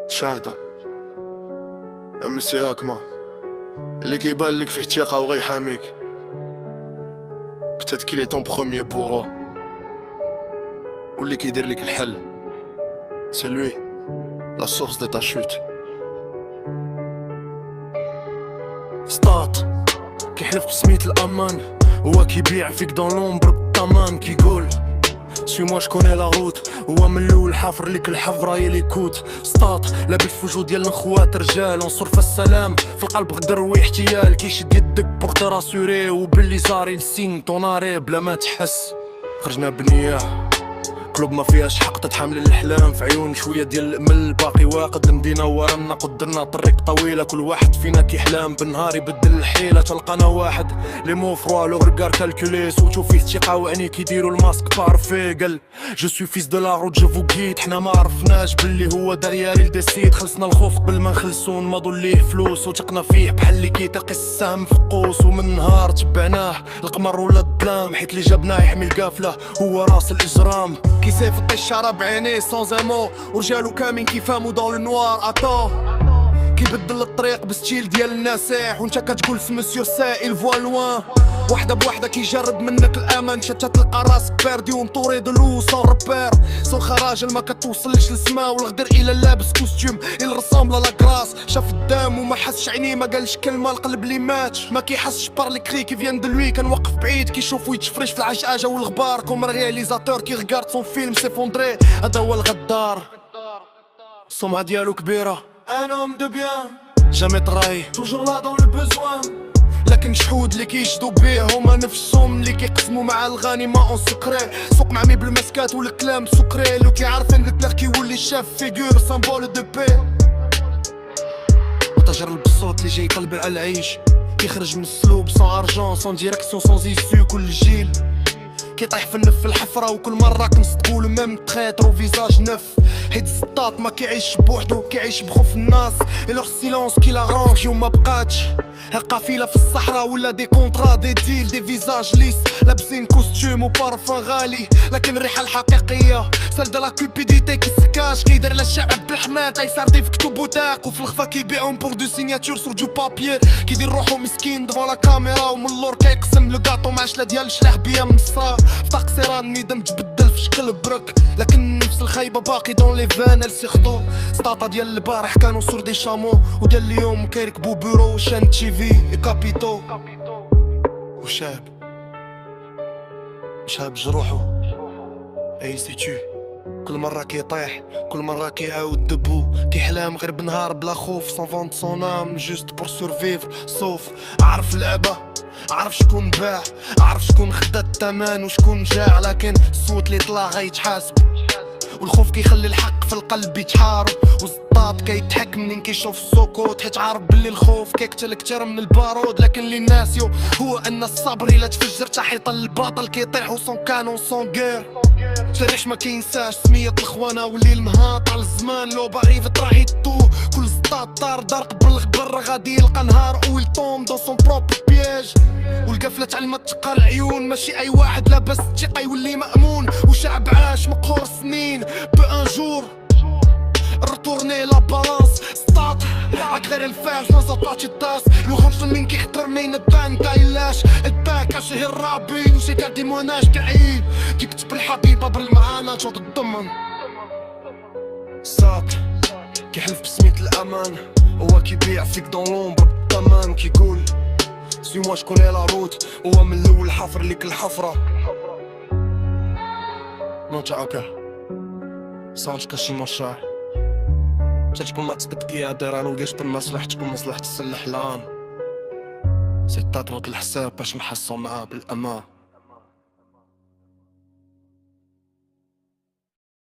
شاهدة يا مسي هاكما اللي كيبان لك فيه ثقة وغيحاميك بتات كي لي طون بروميي بوغو واللي كيدير لك الحل سي لوي لا سورس دي تا شوت. ستات كيحلف بسميت الأمان هو كيبيع فيك دون لومبر بالطمان كيقول سي موا شكوني لا روت هو من الاول حافر ليك الحفره يا ليكوت. سطاط لابس في وجود ديال الخوات رجال انصر في السلام في القلب غدر واحتيال كيشد يدك بوغ تراسوري وباللي زاري السين طوناري بلا ما تحس. خرجنا بنيه قلوب ما فيهاش حق تتحمل الاحلام في عيون شويه ديال الامل باقي واقد المدينه ورانا قدرنا طريق طويله كل واحد فينا كيحلام بالنهار يبدل الحيله تلقانا واحد لي مو فروا لو ريغار كالكولي صوتو فيه ثقه وعينيه كيديروا الماسك بارفي قال جو سوي فيس دو لا روت جو فو غيد حنا ما عرفناش باللي هو داريالي الديسيد خلصنا الخوف قبل ما نخلصو نمضوا ليه فلوس وثقنا فيه بحال اللي كيتقي السهم في قوس ومن نهار تبعناه القمر ولا الظلام حيت اللي جابناه يحمي القافله هو راس الاجرام كيسيف الطشاره بعينيه سون امو ورجالو كامين كيفهمو دون لو نوار اتو كيبدل الطريق بستيل ديال النساح وانت كتقول في مسيو سائل فوا لوان وحده بوحده كيجرد منك الامان شتا تلقى راسك باردي ومطوري دلو سون ربير سون خراجل ما كتوصلش للسما والغدر الى لابس كوستيوم الى رسام لا كراس شاف الدم وما حسش عينيه ما قالش كلمه القلب اللي مات ما كيحسش بار كري كي فيان دو لوي كنوقف بعيد كيشوف ويتفرش في العجاجه والغبار كوم رياليزاتور كي ريغارد سون فيلم سيفوندري هذا هو الغدار السمعه ديالو كبيره ان اوم دو بيان جامي تراي توجور لا دون لو بوزوان لكن شحود اللي كيشدو بيه هما نفسهم اللي كيقسموا مع الغنيمه اون سكري سوق معمي بالمسكات والكلام سكري لو كيعرفين الكلاغ كيولي الشاف فيغور سامبول دو بي وتجر بالصوت اللي جاي يقلب على العيش كيخرج من السلوب سون ارجون سون ديريكسيون سون ايسو كل جيل كيطيح في النف الحفره وكل مره كنصدقوا لو ميم تريتر وفيزاج نف حيت السطاط ما كيعيش بوحدو كيعيش بخوف الناس اي لوغ سيلونس كي لارونجي وما بقاتش قافله في الصحراء ولا دي كونطرا دي ديل دي فيزاج ليس لابسين كوستيم وبارفان غالي لكن الريحه الحقيقيه سال دو لا كوبيديتي كيسكاش كيدير للشعب بالحماة يساردي في كتب وتاق وفي الخفا كيبيعهم بور دو سيناتور سور دو بابيي كيدير روحو مسكين دفون لا كاميرا ومن اللور كيقسم لو كاطو مع شلا ديال الشلاح بيا من الصرا في تقصيران ميدم تبدل في شكل برك لكن نفس الخايبه باقي دون لي فان السيختو سطاطا ديال البارح كانوا سور دي شامو وديال اليوم كيركبوا بورو وشان تيفي كابيتو وشاب جروحو اي سيتو كل مرة كيطيح كل مرة كيعاود دبو كيحلام غير بنهار بلا خوف سون فونت سون ام جوست بور سورفيفر سوف عارف اللعبة عارف شكون باع عارف شكون خدا الثمن وشكون جاع لكن الصوت اللي طلع غيتحاسب والخوف كيخلي الحق في القلب يتحارب والزطاط كيضحك منين كيشوف السكوت حيت عارف بلي الخوف كيقتل كتر من البارود لكن اللي ناسيو هو ان الصبر الا تفجر تحت الباطل كيطيح وسون كانون سون غير جريح ما كينساش سمية الخوانة واللي المهاط على الزمان لو باغي تراهي تو كل زطاط طار دار قبل الغبر غادي يلقى نهار او يطوم دون سون بروب بياج والقفلة تعلمت تقى العيون ماشي اي واحد لاباس الثقة يولي مأمون وشعب عاش مقهور سنين بان جور رتورني لا بالانس سطاط غير الفاز ما زطاتش الطاس لو خمس من كيخطر مين البان كايلاش الباك اشهي الرابي وشي تاع ديموناج كعيب كيكتب الحبيبة بالمعاناة جود الضمن ساط كيحلف بسميت الامان هو كيبيع فيك دون لومبر بالطمان كيقول سي موا شكون لا روت هو من الاول حافر ليك الحفرة نوتا اوكا سانش كاشي مشاع تكون ما تصدق يا ديرانو ليش بمصلحتكم مصلحة السلح الان سيتات نوض الحساب باش نحسو معاه بالامان